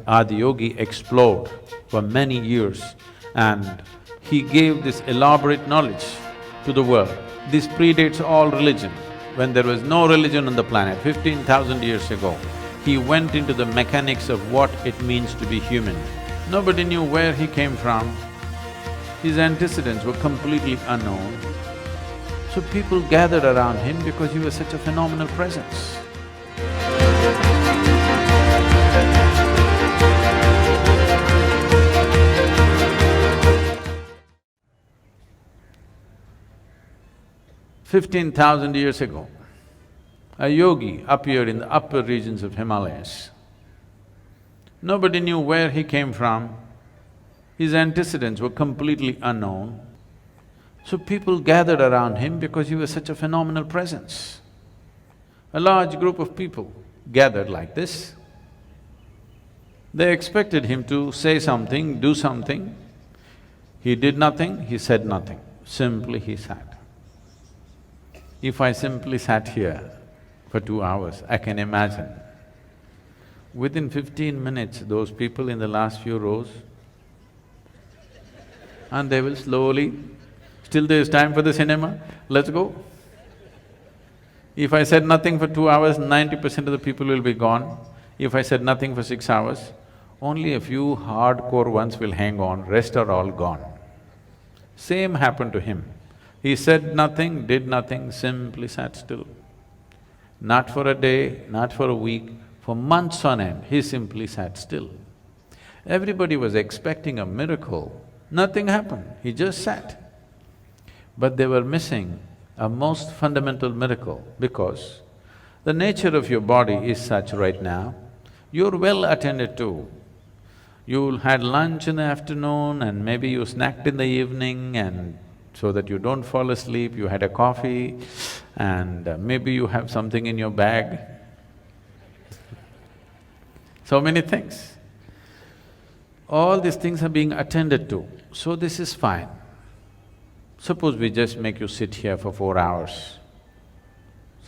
Adiyogi explored for many years and he gave this elaborate knowledge to the world. This predates all religion. When there was no religion on the planet, 15,000 years ago, he went into the mechanics of what it means to be human. Nobody knew where he came from. His antecedents were completely unknown. So people gathered around him because he was such a phenomenal presence. 15,000 years ago, a yogi appeared in the upper regions of Himalayas. Nobody knew where he came from, his antecedents were completely unknown. So people gathered around him because he was such a phenomenal presence. A large group of people gathered like this. They expected him to say something, do something. He did nothing, he said nothing, simply he sat. If I simply sat here for 2 hours, I can imagine, within 15 minutes, those people in the last few rows, and they will slowly, still there's time for the cinema, let's go. If I said nothing for 2 hours, 90% of the people will be gone. If I said nothing for 6 hours, only a few hardcore ones will hang on, rest are all gone. Same happened to him. He said nothing, did nothing, simply sat still. Not for a day, not for a week, for months on end, he simply sat still. Everybody was expecting a miracle, nothing happened, he just sat. But they were missing a most fundamental miracle because the nature of your body is such right now, you're well attended to. You had lunch in the afternoon and maybe you snacked in the evening and so that you don't fall asleep, you had a coffee and maybe you have something in your bag. So many things. All these things are being attended to, so this is fine. Suppose we just make you sit here for 4 hours.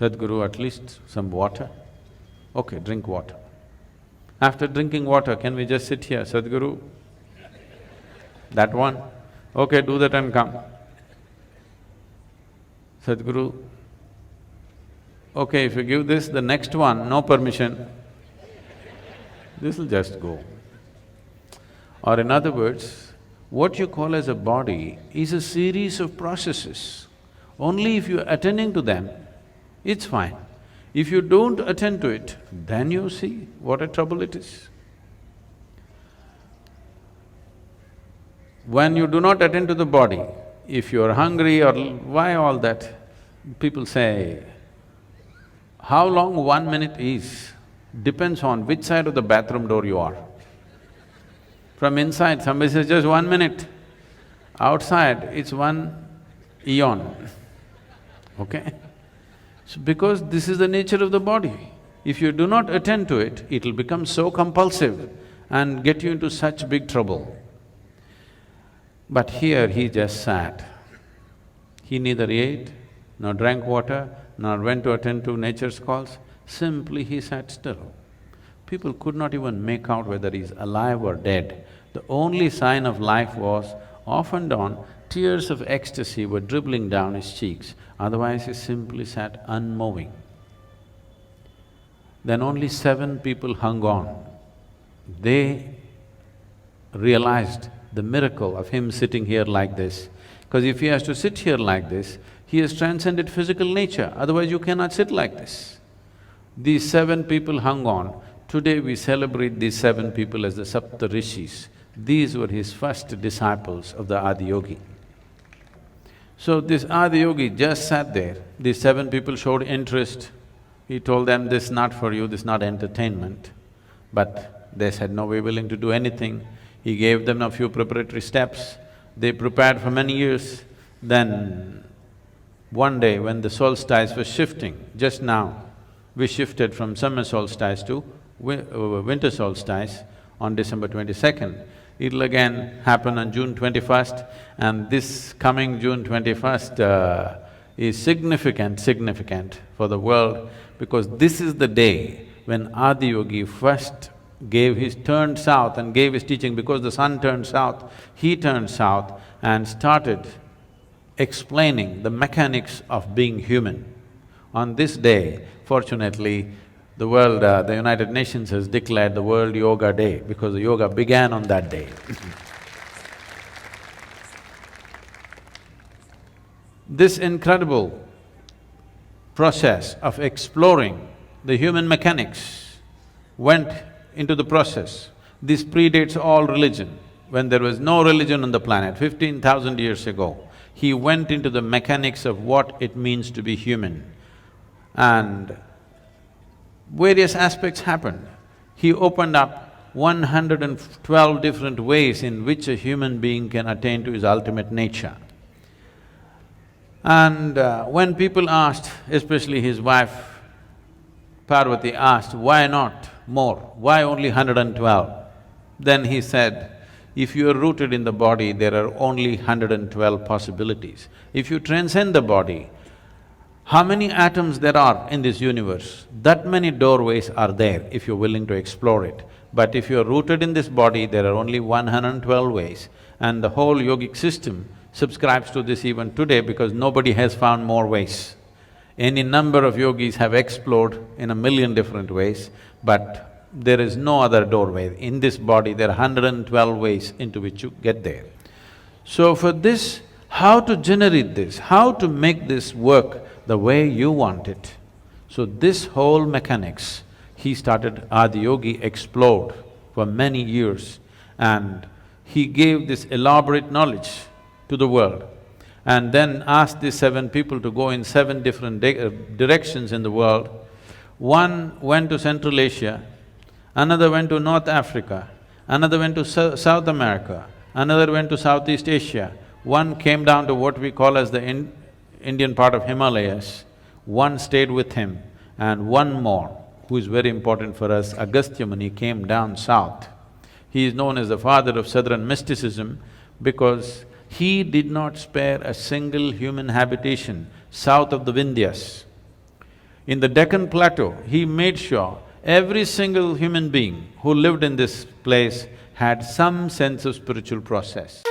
Sadhguru, at least some water? Okay, drink water. After drinking water, can we just sit here, Sadhguru? That one? Okay, do that and come. Sadhguru, okay, if you give this, the next one, no permission, this'll just go. Or in other words, what you call as a body is a series of processes. Only if you're attending to them, it's fine. If you don't attend to it, then you see what a trouble it is. When you do not attend to the body, if you're hungry or why all that, people say, how long 1 minute is, depends on which side of the bathroom door you are. From inside, somebody says just 1 minute. Outside, it's 1 eon, okay? So because this is the nature of the body. If you do not attend to it, it'll become so compulsive and get you into such big trouble. But here he just sat. He neither ate, nor drank water, nor went to attend to nature's calls, simply he sat still. People could not even make out whether he's alive or dead. The only sign of life was, off and on, tears of ecstasy were dribbling down his cheeks, otherwise he simply sat unmoving. Then only 7 people hung on. They realized the miracle of him sitting here like this. Because if he has to sit here like this, he has transcended physical nature, otherwise you cannot sit like this. These 7 people hung on. Today we celebrate these 7 people as the Sapta Rishis. These were his first disciples of the Adiyogi. So this Adiyogi just sat there, these 7 people showed interest. He told them, this is not for you, this is not entertainment. But they said, no, we're willing to do anything. He gave them a few preparatory steps, they prepared for many years. Then one day when the solstice was shifting, just now, we shifted from summer solstice to winter solstice on December 22nd. It'll again happen on June 21st, and this coming June 21st is significant for the world because this is the day when Adiyogi first turned south and gave his teaching. Because the sun turned south, he turned south and started explaining the mechanics of being human. On this day, fortunately, the United Nations has declared the World Yoga Day because the yoga began on that day. This incredible process of exploring the human mechanics went into the process. This predates all religion. When there was no religion on the planet, 15,000 years ago, he went into the mechanics of what it means to be human. And various aspects happened. He opened up 112 different ways in which a human being can attain to his ultimate nature. And when people asked, especially his wife Parvati asked, why not more? Why only 112? Then he said, if you are rooted in the body, there are only 112 possibilities. If you transcend the body, how many atoms there are in this universe? That many doorways are there if you're willing to explore it. But if you're rooted in this body, there are only 112 ways. And the whole yogic system subscribes to this even today because nobody has found more ways. Any number of yogis have explored in a million different ways, but there is no other doorway. In this body, there are 112 ways into which you get there. So for this, how to generate this, how to make this work the way you want it. So this whole mechanics, he started, Adiyogi explored for many years and he gave this elaborate knowledge to the world and then asked these 7 people to go in 7 different directions in the world. One went to Central Asia, another went to North Africa, another went to South America, another went to Southeast Asia, one came down to what we call as the Indian part of Himalayas, one stayed with him, and one more, who is very important for us, Agastya Muni, came down south. He is known as the father of southern mysticism because he did not spare a single human habitation south of the Vindhyas. In the Deccan Plateau, he made sure every single human being who lived in this place had some sense of spiritual process.